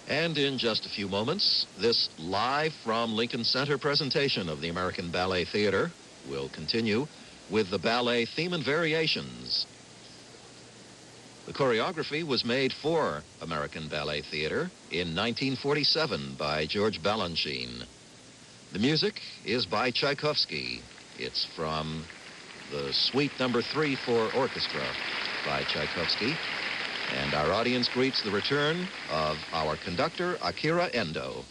And in just a few moments, this live from Lincoln Center presentation of the American Ballet Theater will continue with the ballet theme and variations. The choreography was made for American Ballet Theater in 1947 by George Balanchine. The music is by Tchaikovsky. It's from the Suite Number 3 for Orchestra by Tchaikovsky. And our audience greets the return of our conductor, Akira Endo.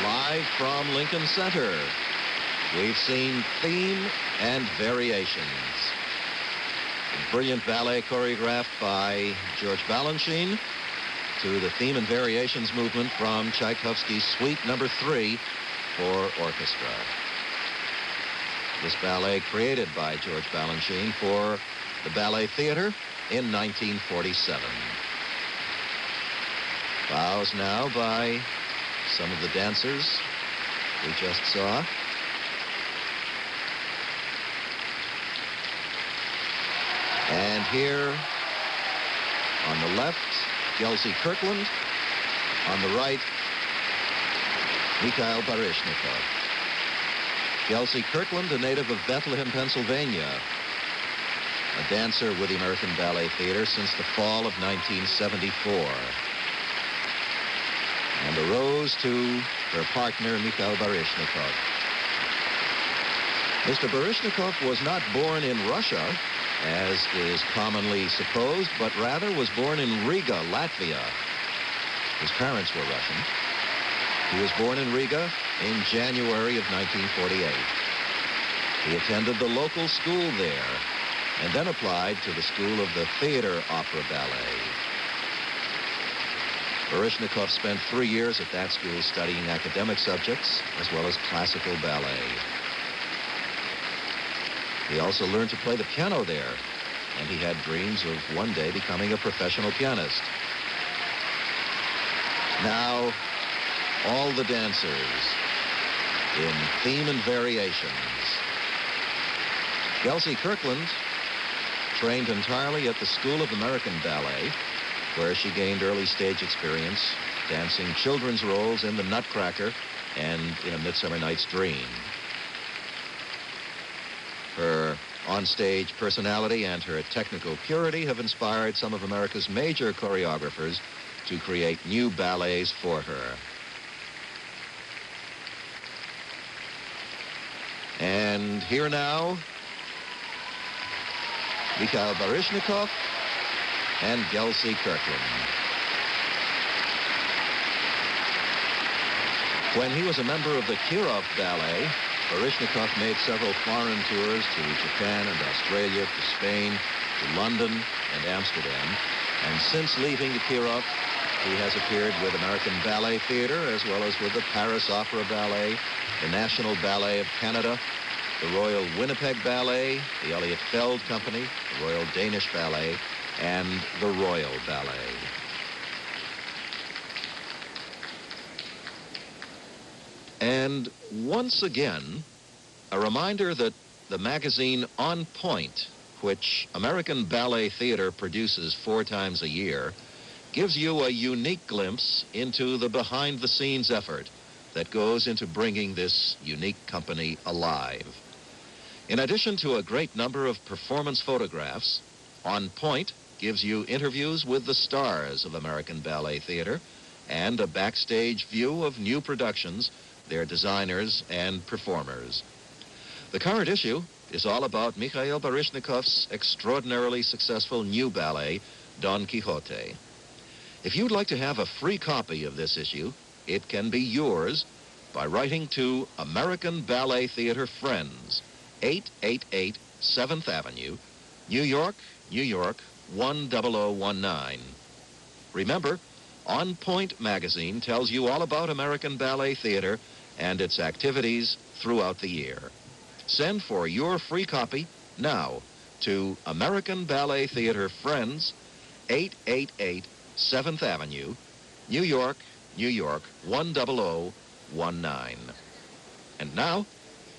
live from Lincoln Center. We've seen theme and variations. A brilliant ballet choreographed by George Balanchine to the theme and variations movement from Tchaikovsky's Suite Number 3 for orchestra. This ballet created by George Balanchine for the Ballet Theater in 1947. Bows now by some of the dancers we just saw. And here on the left, Gelsey Kirkland. On the right, Mikhail Barishnikov. Gelsey Kirkland, a native of Bethlehem, Pennsylvania, a dancer with the American Ballet Theater since the fall of 1974. And a rose to her partner, Mikhail Barishnikov. Mr. Barishnikov was not born in Russia, as is commonly supposed, but rather was born in Riga, Latvia. His parents were Russian. He was born in Riga in January of 1948. He attended the local school there and then applied to the School of the Theater Opera Ballet. Barishnikov spent 3 years at that school studying academic subjects as well as classical ballet. He also learned to play the piano there, and he had dreams of one day becoming a professional pianist. Now, all the dancers in theme and variations. Gelsey Kirkland trained entirely at the School of American Ballet, where she gained early stage experience dancing children's roles in The Nutcracker and in A Midsummer Night's Dream. Her onstage personality and her technical purity have inspired some of America's major choreographers to create new ballets for her. And here now, Mikhail Barishnikov and Gelsey Kirkland. When he was a member of the Kirov Ballet, Barishnikov made several foreign tours to Japan and Australia, to Spain, to London and Amsterdam. And since leaving the Kirov, he has appeared with American Ballet Theater as well as with the Paris Opera Ballet, the National Ballet of Canada, the Royal Winnipeg Ballet, the Elliott Feld Company, the Royal Danish Ballet, and the Royal Ballet. And once again, a reminder that the magazine On Point, which American Ballet Theater produces 4 times a year, gives you a unique glimpse into the behind-the-scenes effort that goes into bringing this unique company alive. In addition to a great number of performance photographs, On Point gives you interviews with the stars of American Ballet Theater and a backstage view of new productions, their designers and performers. The current issue is all about Mikhail Barishnikov's extraordinarily successful new ballet, Don Quixote. If you'd like to have a free copy of this issue, it can be yours by writing to American Ballet Theater Friends, 888 7th Avenue, New York, New York, 10019. Remember, On Point magazine tells you all about American Ballet Theater and its activities throughout the year. Send for your free copy now to American Ballet Theater Friends, 888 7th Avenue, New York, New York, 10019. And now,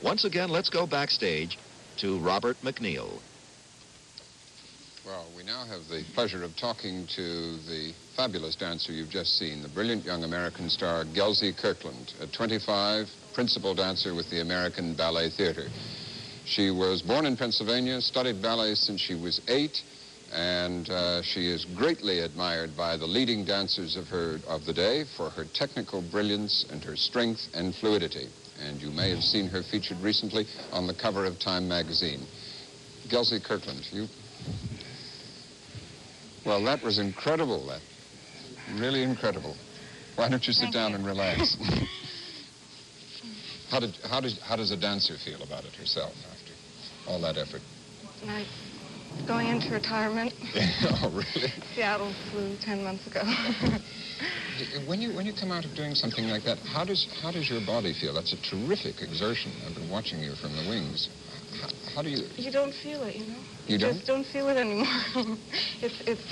once again, let's go backstage to Robert McNeil. Well, we now have the pleasure of talking to the fabulous dancer you've just seen, the brilliant young American star, Gelsey Kirkland, at 25, principal dancer with the American Ballet Theater. She was born in Pennsylvania, studied ballet since she was 8, and she is greatly admired by the leading dancers of the day for her technical brilliance and her strength and fluidity. And you may have seen her featured recently on the cover of Time magazine. Gelsey Kirkland, you... Well, that was incredible, that. Really incredible. Why don't you sit down and relax? How does a dancer feel about it herself after all that effort? Like going into retirement. Oh, really? Seattle flew 10 months ago. When you come out of doing something like that, how does your body feel? That's a terrific exertion. I've been watching you from the wings. How do you? You don't feel it, you know. You don't? Just don't feel it anymore. It's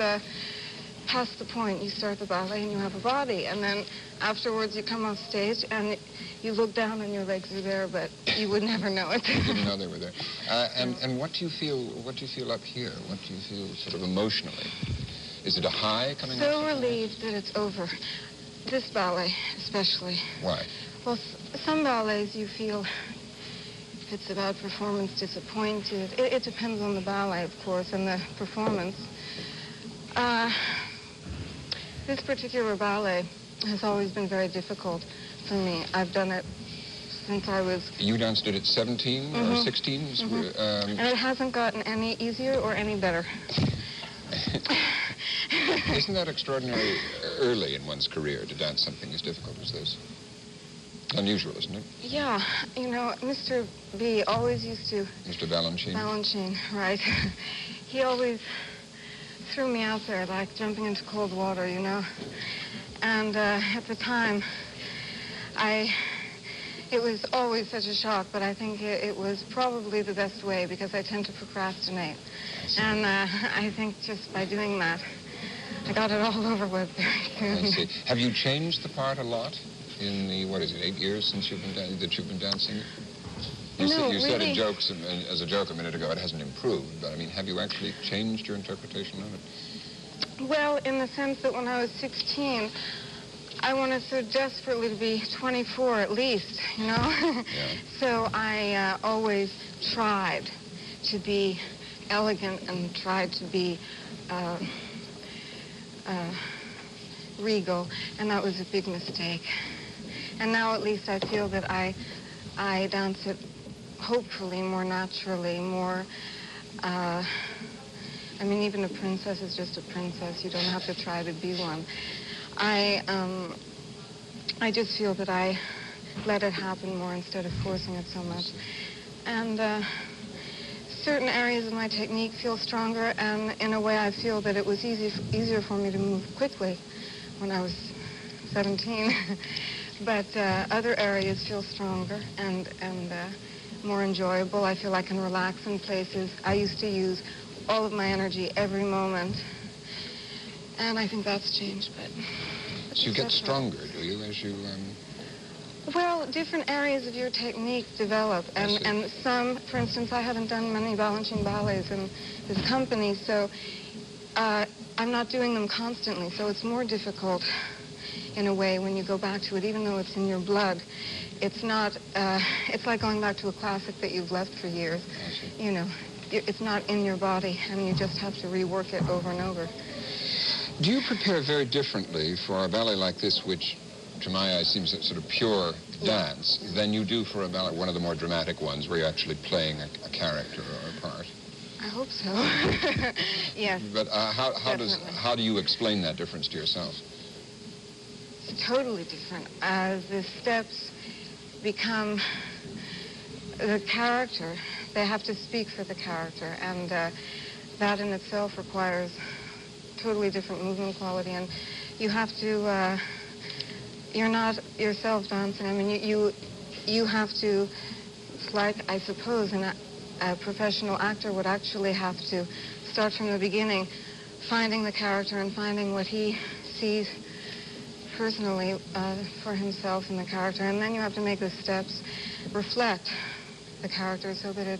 past the point. You start the ballet and you have a body, and then afterwards you come off stage and you look down and your legs are there, but you would never know it. You didn't know they were there. And what do you feel? What do you feel up here? What do you feel sort of emotionally? Is it a high coming up? So relieved that it's over. This ballet, especially. Why? Well, some ballets you feel, if it's about performance, disappointed. It depends on the ballet, of course, and the performance. This particular ballet has always been very difficult for me. I've done it since I was... You danced it at 17 or 16? And it hasn't gotten any easier or any better. Isn't that extraordinary early in one's career to dance something as difficult as this? Unusual, isn't it? Yeah. You know, Mr. B always used to... Mr. Balanchine? Balanchine, right. He always threw me out there like jumping into cold water, you know. And at the time, it was always such a shock, but I think it was probably the best way because I tend to procrastinate. And I think just by doing that, I got it all over with very soon. I see. Have you changed the part a lot in the, 8 years since you've been dancing? You said in jokes, as a joke a minute ago, it hasn't improved, but I mean, have you actually changed your interpretation of it? Well, in the sense that when I was 16, I wanted so desperately to be 24 at least, you know? Yeah. So I always tried to be elegant and tried to be regal, and that was a big mistake. And now at least I feel that I dance it hopefully more naturally, more, I mean, even a princess is just a princess. You don't have to try to be one. I just feel that I let it happen more instead of forcing it so much. And certain areas of my technique feel stronger, and in a way I feel that it was easier for me to move quickly when I was 17. But other areas feel stronger and more enjoyable. I feel I can relax in places. I used to use all of my energy every moment, and I think that's changed, but So you get stronger, do you, as you... Well, different areas of your technique develop, and some, for instance, I haven't done many Balanchine ballets in this company, so I'm not doing them constantly, so it's more difficult in a way when you go back to it, even though it's in your blood. It's not, it's like going back to a classic that you've left for years. You know, it's not in your body, and you just have to rework it over and over. Do you prepare very differently for a ballet like this, which to my eye seems a sort of pure dance, than you do for a ballet, one of the more dramatic ones, where you're actually playing a character or a part? I hope so. Yes. But how do you explain that difference to yourself? It's totally different. As the steps become the character, they have to speak for the character, and that in itself requires totally different movement quality, and you have to, you're not yourself dancing. I mean, you have to, it's like, I suppose, a professional actor would actually have to start from the beginning, finding the character and finding what he sees personally for himself in the character, and then you have to make the steps reflect the character so that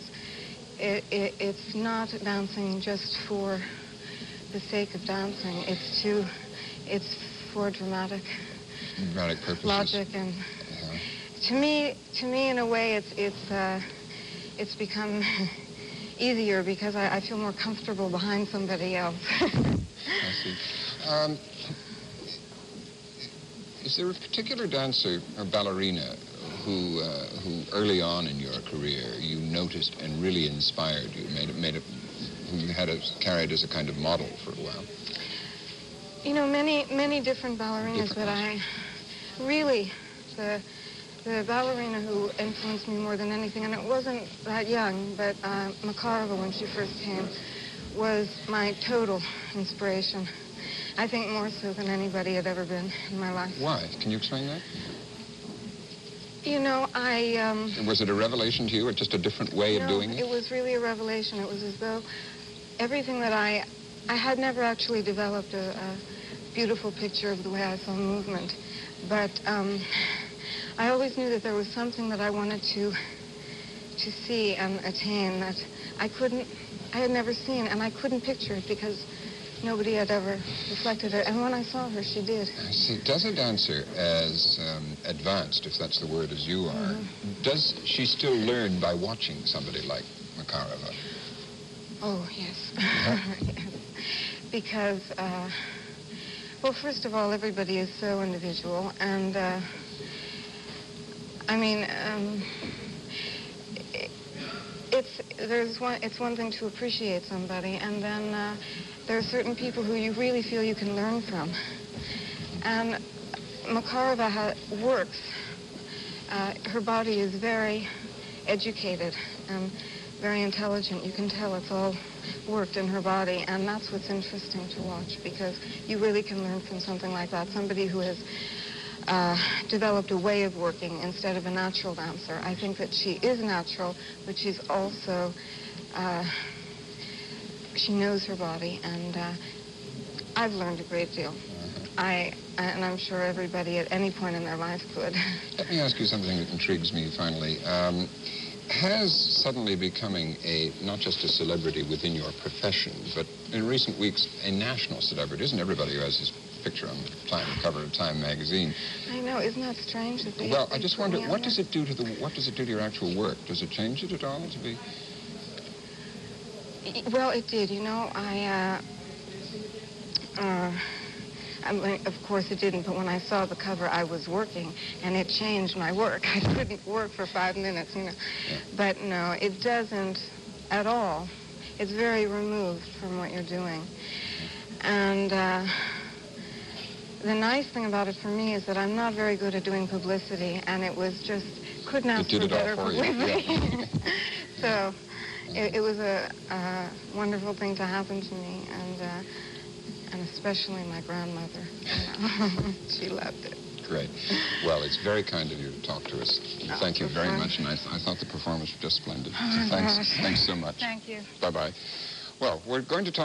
it's not dancing just for the sake of dancing. It's for dramatic Purposes. logic, and to me in a way it's become easier because I feel more comfortable behind somebody else. I see. Is there a particular dancer or ballerina who early on in your career you noticed and really inspired you, who you had carried as a kind of model for a while? You know, many different ballerinas, but I really, The ballerina who influenced me more than anything, and it wasn't that young, but Makarova, when she first came, was my total inspiration. I think more so than anybody had ever been in my life. Why? Can you explain that? You know, Was it a revelation to you, or just a different way of doing it? It was really a revelation. It was as though everything that I had never actually developed a beautiful picture of the way I saw movement, but I always knew that there was something that I wanted to see and attain that I had never seen, and I couldn't picture it because nobody had ever reflected it. And when I saw her, she did. I see. Does a dancer as advanced, if that's the word, as you are, does she still learn by watching somebody like Makarova? Oh, yes. Yes. Because, well, first of all, everybody is so individual, and I mean, it's one thing to appreciate somebody, and then there are certain people who you really feel you can learn from. And Makarova works. Her body is very educated and very intelligent. You can tell it's all worked in her body, and that's what's interesting to watch, because you really can learn from something like that. Somebody who has developed a way of working instead of a natural dancer. I think that she is natural, but she's also, she knows her body, and I've learned a great deal. And I'm sure everybody at any point in their life could. Let me ask you something that intrigues me finally. Has suddenly becoming not just a celebrity within your profession, but in recent weeks, a national celebrity? Isn't everybody who has his picture on the cover of Time magazine? I know, isn't that strange? That Well, I just wonder, what does it do to your actual work? Does it change it at all to be? Well, it did. You know, I mean, of course it didn't, but when I saw the cover, I was working, and it changed my work. I couldn't work for 5 minutes, you know. Yeah. But no, it doesn't at all. It's very removed from what you're doing. And the nice thing about it for me is that I'm not very good at doing publicity, and it was just, couldn't ask for better publicity. Yeah. So it was a wonderful thing to happen to me, and especially my grandmother. You know. She loved it. Great. Well, it's very kind of you to talk to us. Thank you very much, and I thought the performance was just splendid. So thanks so much. Thank you. Bye-bye. Well, we're going to talk